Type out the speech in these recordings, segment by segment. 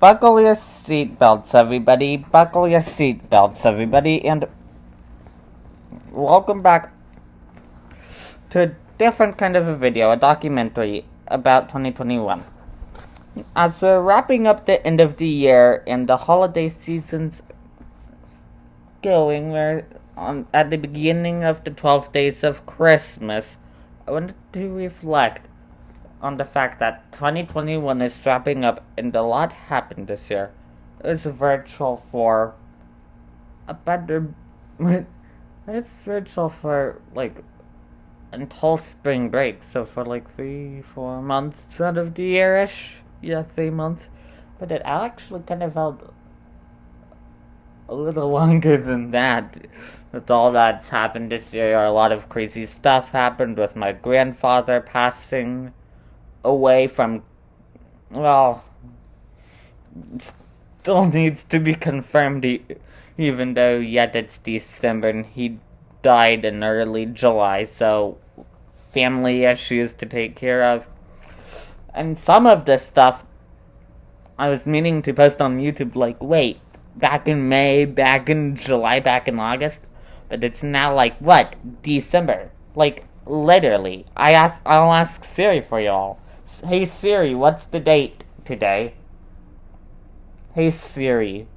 Buckle your seatbelts, everybody. Buckle your seatbelts, everybody. And welcome back to a different kind of a video, a documentary about 2021. As we're wrapping up the end of the year and the holiday season's going, we're at the beginning of the 12 days of Christmas. I wanted to reflect on the fact that 2021 is wrapping up and a lot happened this year. It's virtual for a better... it's virtual for, until spring break, so for 3-4 months out of the year-ish. Yeah, 3 months. But it actually kind of felt a little longer than that. With all that's happened this year, a lot of crazy stuff happened with my grandfather passing away from, still needs to be confirmed, even though yet it's December and he died in early July, so family issues to take care of. And some of this stuff I was meaning to post on YouTube, wait, back in May, back in July, back in August, but it's now December, literally. I'll ask Siri for y'all. Hey Siri, what's the date today? Hey Siri,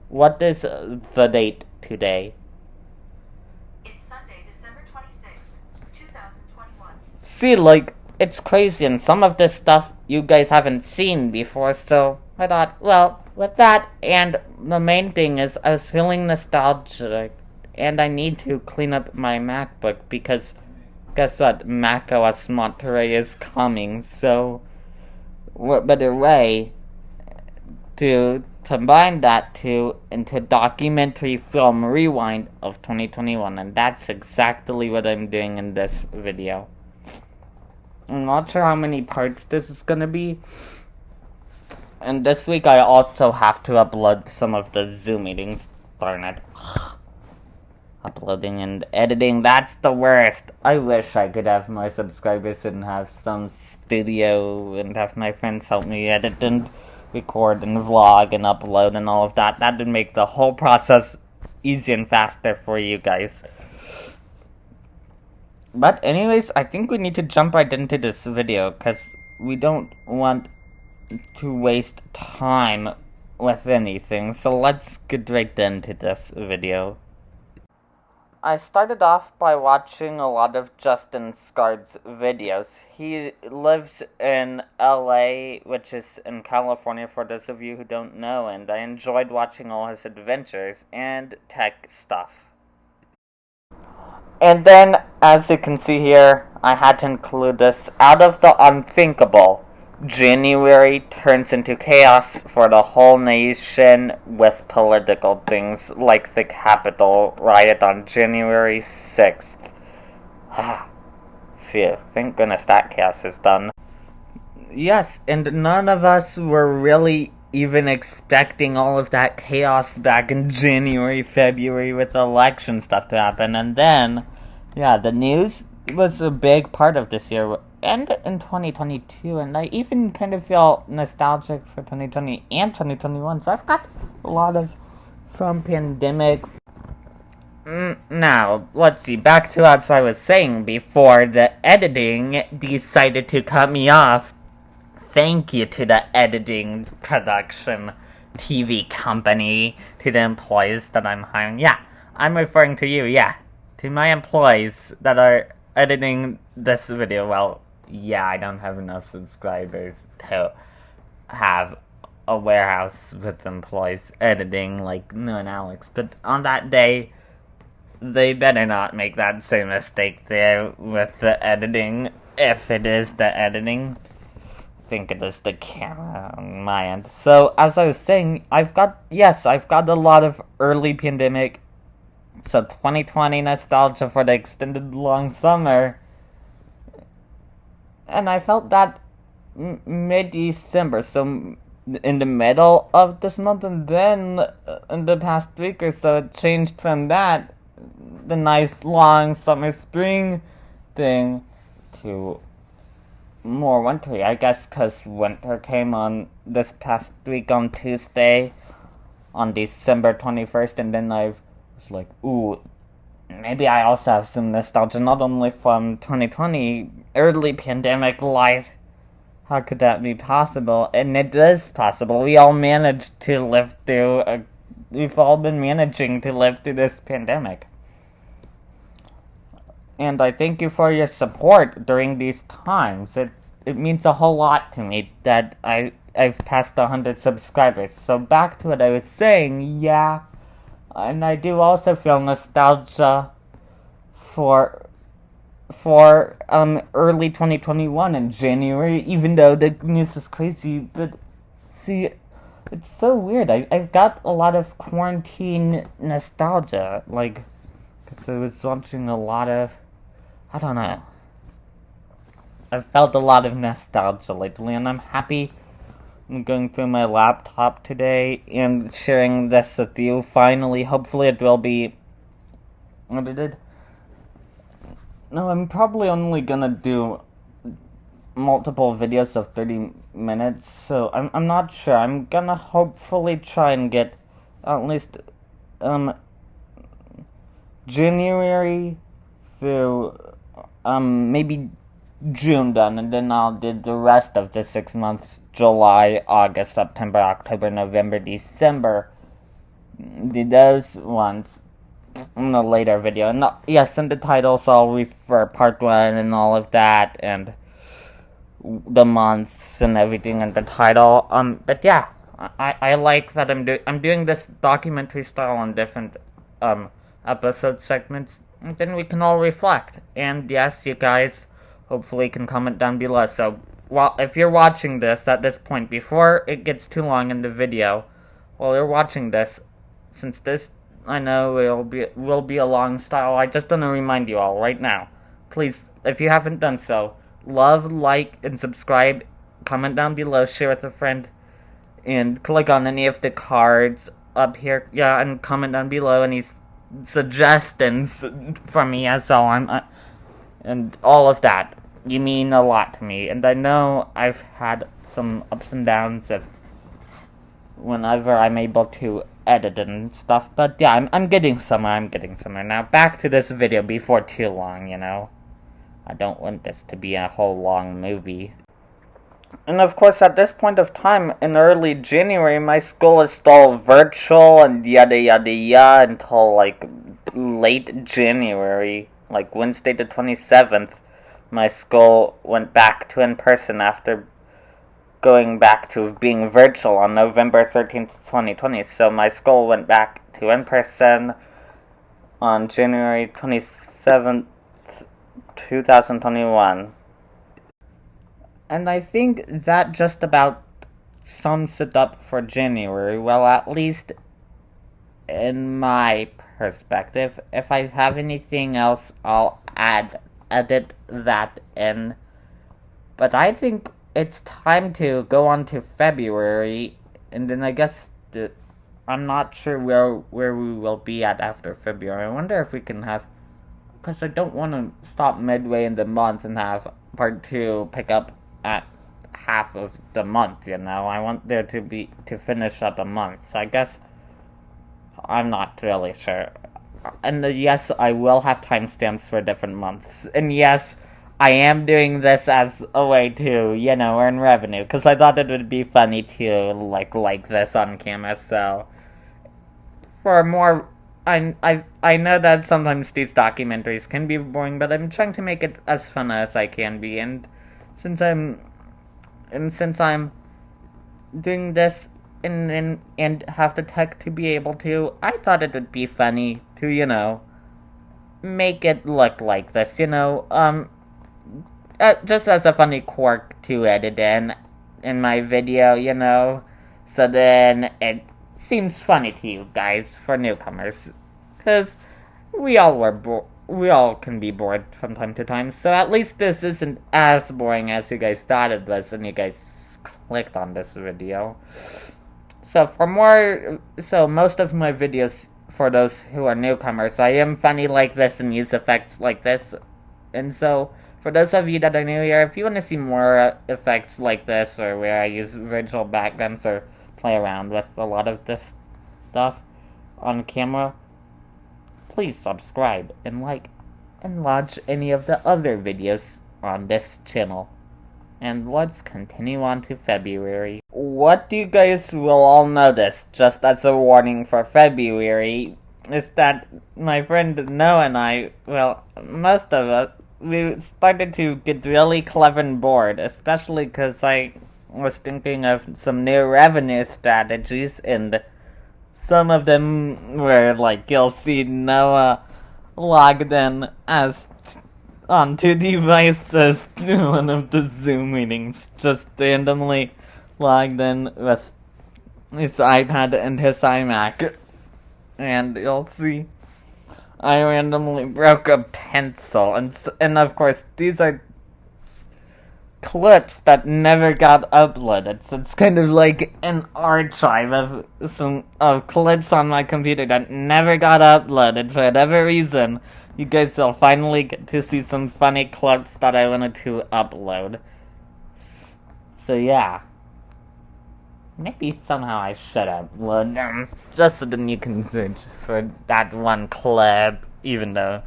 what is the date today? It's Sunday, December 26th, 2021. See, it's crazy, and some of this stuff you guys haven't seen before, so I thought, with that, and the main thing is I was feeling nostalgic, and I need to clean up my MacBook, because guess what? macOS Monterey is coming, so what better way to combine that into documentary film rewind of 2021, and that's exactly what I'm doing in this video. I'm not sure how many parts this is gonna be, and this week I also have to upload some of the Zoom meetings. Darn it. Uploading and editing, that's the worst. I wish I could have more subscribers and have some studio and have my friends help me edit and record and vlog and upload and all of that. That would make the whole process easier and faster for you guys. But anyways, I think we need to jump right into this video because we don't want to waste time with anything. So let's get right into this video. I started off by watching a lot of Justin Scar's videos. He lives in LA, which is in California for those of you who don't know, and I enjoyed watching all his adventures and tech stuff. And then, as you can see here, I had to include this. Out of the unthinkable, January turns into chaos for the whole nation with political things like the Capitol riot on January 6th. Phew, thank goodness that chaos is done. Yes, and none of us were really even expecting all of that chaos back in January, February with the election stuff to happen. And then, the news was a big part of this year. And in 2022, and I even kind of feel nostalgic for 2020 and 2021, so I've got a lot of from pandemic. Now, let's see, back to as I was saying before the editing decided to cut me off. Thank you to the editing production TV company, to the employees that I'm hiring. Yeah, I'm referring to you, to my employees that are editing this video. I don't have enough subscribers to have a warehouse with employees editing like Noah and Alex, but on that day, they better not make that same mistake there with the editing, if it is the editing. I think it is the camera on my end. So, as I was saying, I've got a lot of early pandemic, so 2020 nostalgia for the extended long summer. And I felt that mid-December, so in the middle of this month, and then in the past week or so, it changed from that, the nice long summer spring thing, to more wintry. I guess because winter came on this past week on Tuesday, on December 21st, and then I was like, ooh, maybe I also have some nostalgia, not only from 2020, early pandemic life. How could that be possible? And it is possible. We all managed to live through we've all been managing to live through this pandemic. And I thank you for your support during these times. It means a whole lot to me that I've passed 100 subscribers. So back to what I was saying, yeah. And I do also feel nostalgia for early 2021 in January, even though the news is crazy. But see, it's so weird. I've got a lot of quarantine nostalgia, like, because I was watching a lot of, I don't know. I've felt a lot of nostalgia lately, and I'm happy I'm going through my laptop today and sharing this with you. Finally, hopefully it will be edited. No, I'm probably only gonna do multiple videos of 30 minutes, so I'm not sure. I'm gonna hopefully try and get at least January through maybe June done, and then I'll do the rest of the 6 months: July, August, September, October, November, December. Do those ones in a later video. And yes, in the titles I'll refer part 1 and all of that, and the months and everything in the title. But yeah, I like that I'm doing this documentary style on different episode segments, and then we can all reflect. And yes, you guys hopefully can comment down below. So, well, if you're watching this at this point, before it gets too long in the video, while you're watching this, since this, I know will be a long style, I just want to remind you all right now, please, if you haven't done so, love, like, and subscribe, comment down below, share with a friend, and click on any of the cards up here, yeah, and comment down below any suggestions from me as well, and all of that. You mean a lot to me, and I know I've had some ups and downs of whenever I'm able to edit and stuff, but yeah, I'm getting somewhere. Now back to this video before too long, you know. I don't want this to be a whole long movie. And of course, at this point of time, in early January, my school is still virtual and yada yada yada until like late January, like Wednesday the 27th, my school went back to in-person after going back to being virtual on November 13th, 2020. So my school went back to in-person on January 27th, 2021. And I think that just about sums it up for January. Well, at least in my perspective. If I have anything else, I'll edit that in. But I think it's time to go on to February, and then I guess I'm not sure where we will be at after February. I wonder if we can have, because I don't want to stop midway in the month and have part 2 pick up at half of the month, you know. I want there to finish up a month, so I guess I'm not really sure. And yes, I will have timestamps for different months, and yes, I am doing this as a way to, you know, earn revenue, because I thought it would be funny to, like this on camera, so, for more, I know that sometimes these documentaries can be boring, but I'm trying to make it as fun as I can be, and since I'm doing this and have the tech to be able to, I thought it would be funny to, you know, make it look like this, you know, just as a funny quirk to edit in my video, you know, so then it seems funny to you guys, for newcomers, because we all can be bored from time to time, so at least this isn't as boring as you guys thought it was when you guys clicked on this video. So most of my videos, for those who are newcomers, I am funny like this and use effects like this, and so For those of you that are new here, if you want to see more effects like this, or where I use virtual backgrounds or play around with a lot of this stuff on camera, please subscribe and like and watch any of the other videos on this channel. And let's continue on to February. What you guys will all notice, just as a warning for February, is that my friend Noah and I, well, most of us, we started to get really clever and bored, especially because I was thinking of some new revenue strategies, and some of them were like, you'll see Noah logged in as on two devices to one of the Zoom meetings, just randomly logged in with his iPad and his iMac. And you'll see I randomly broke a pencil, and of course these are clips that never got uploaded, so it's kind of like an archive of clips on my computer that never got uploaded for whatever reason. You guys will finally get to see some funny clips that I wanted to upload. So yeah. Maybe somehow I should upload them, just so then you can search for that one clip, even though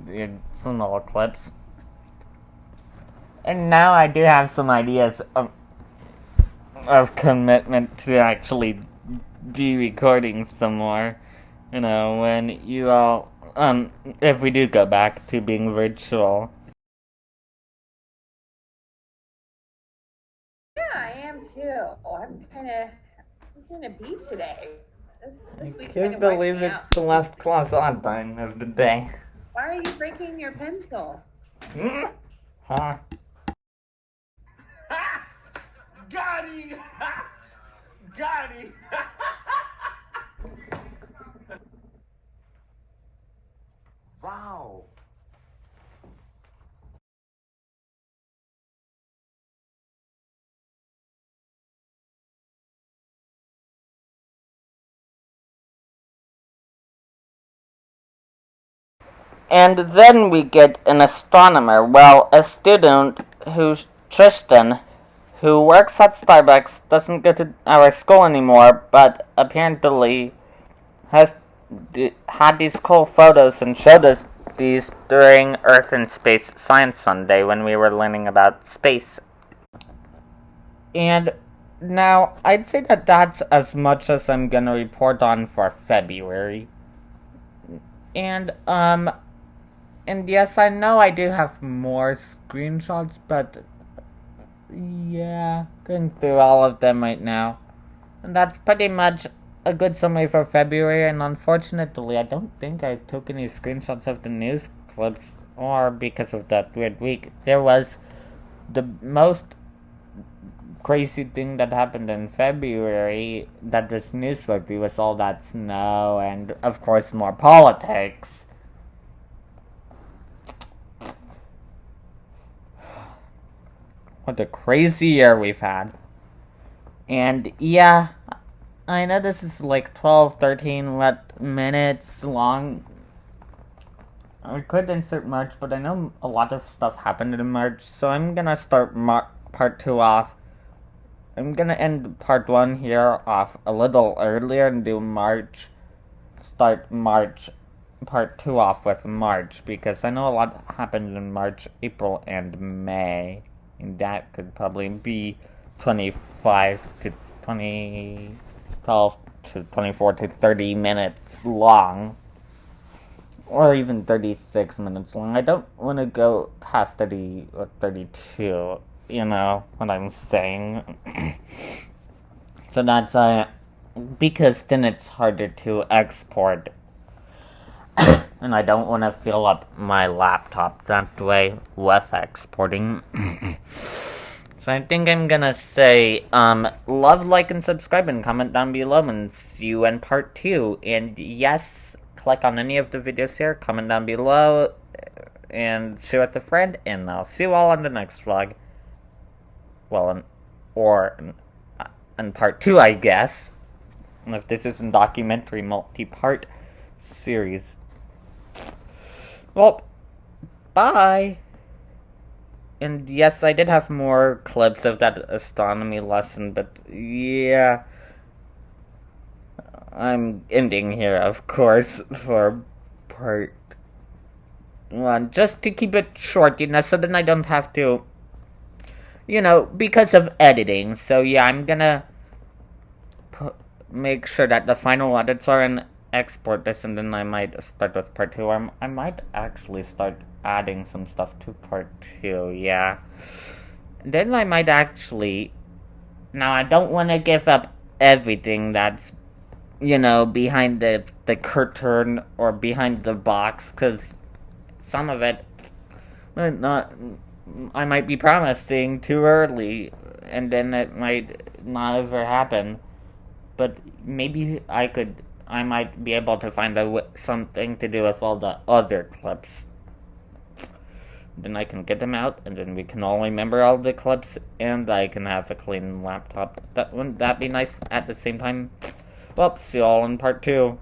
it's small clips. And now I do have some ideas of commitment to actually be recording some more. You know, when you all, if we do go back to being virtual. Yeah, I am too. I'm kind of beat today. This week I kind can't of believe wiped me it's out. the last class on time of the day. Why are you breaking your pencil? Huh? Got him! Got him! Wow. And then we get an astronomer, well, a student who's Tristan, who works at Starbucks, doesn't go to our school anymore, but apparently has had these cool photos and showed us these during Earth and Space Science Sunday when we were learning about space. And now, I'd say that that's as much as I'm gonna report on for February. And yes, I know I do have more screenshots, but yeah, going through all of them right now. And that's pretty much a good summary for February, and unfortunately, I don't think I took any screenshots of the news clips, or because of that weird week. There was the most crazy thing that happened in February that this newsworthy was all that snow and, of course, more politics. What a crazy year we've had. And yeah, I know this is like 12, 13 minutes long. I could insert March, but I know a lot of stuff happened in March, so I'm gonna start part 2 off. I'm gonna end part 1 here off a little earlier and do March. Start March, part 2 off with March, because I know a lot happened in March, April, and May. And that could probably be 25 to 12 to 24 to 30 minutes long. Or even 36 minutes long. I don't want to go past 30 or 32. You know what I'm saying? So that's because then it's harder to export. And I don't want to fill up my laptop that way with exporting. So I think I'm gonna say, love, like, and subscribe, and comment down below, and see you in part 2. And yes, click on any of the videos here, comment down below, and share with a friend, and I'll see you all on the next vlog. Well, in part 2, I guess. If this isn't documentary multi-part series. Well, bye! And yes, I did have more clips of that astronomy lesson, but yeah. I'm ending here, of course, for part 1. Just to keep it short, so then I don't have to, because of editing. So yeah, I'm gonna make sure that the final edits are and export this, and then I might start with part 2. I might actually start adding some stuff to part 2, yeah. Then I might actually... Now, I don't want to give up everything that's, behind the curtain or behind the box, because some of it I might be promising too early, and then it might not ever happen. But maybe I might be able to find something to do with all the other clips. Then I can get them out, and then we can all remember all the clips, and I can have a clean laptop. Wouldn't that be nice at the same time? Well, see you all in part 2.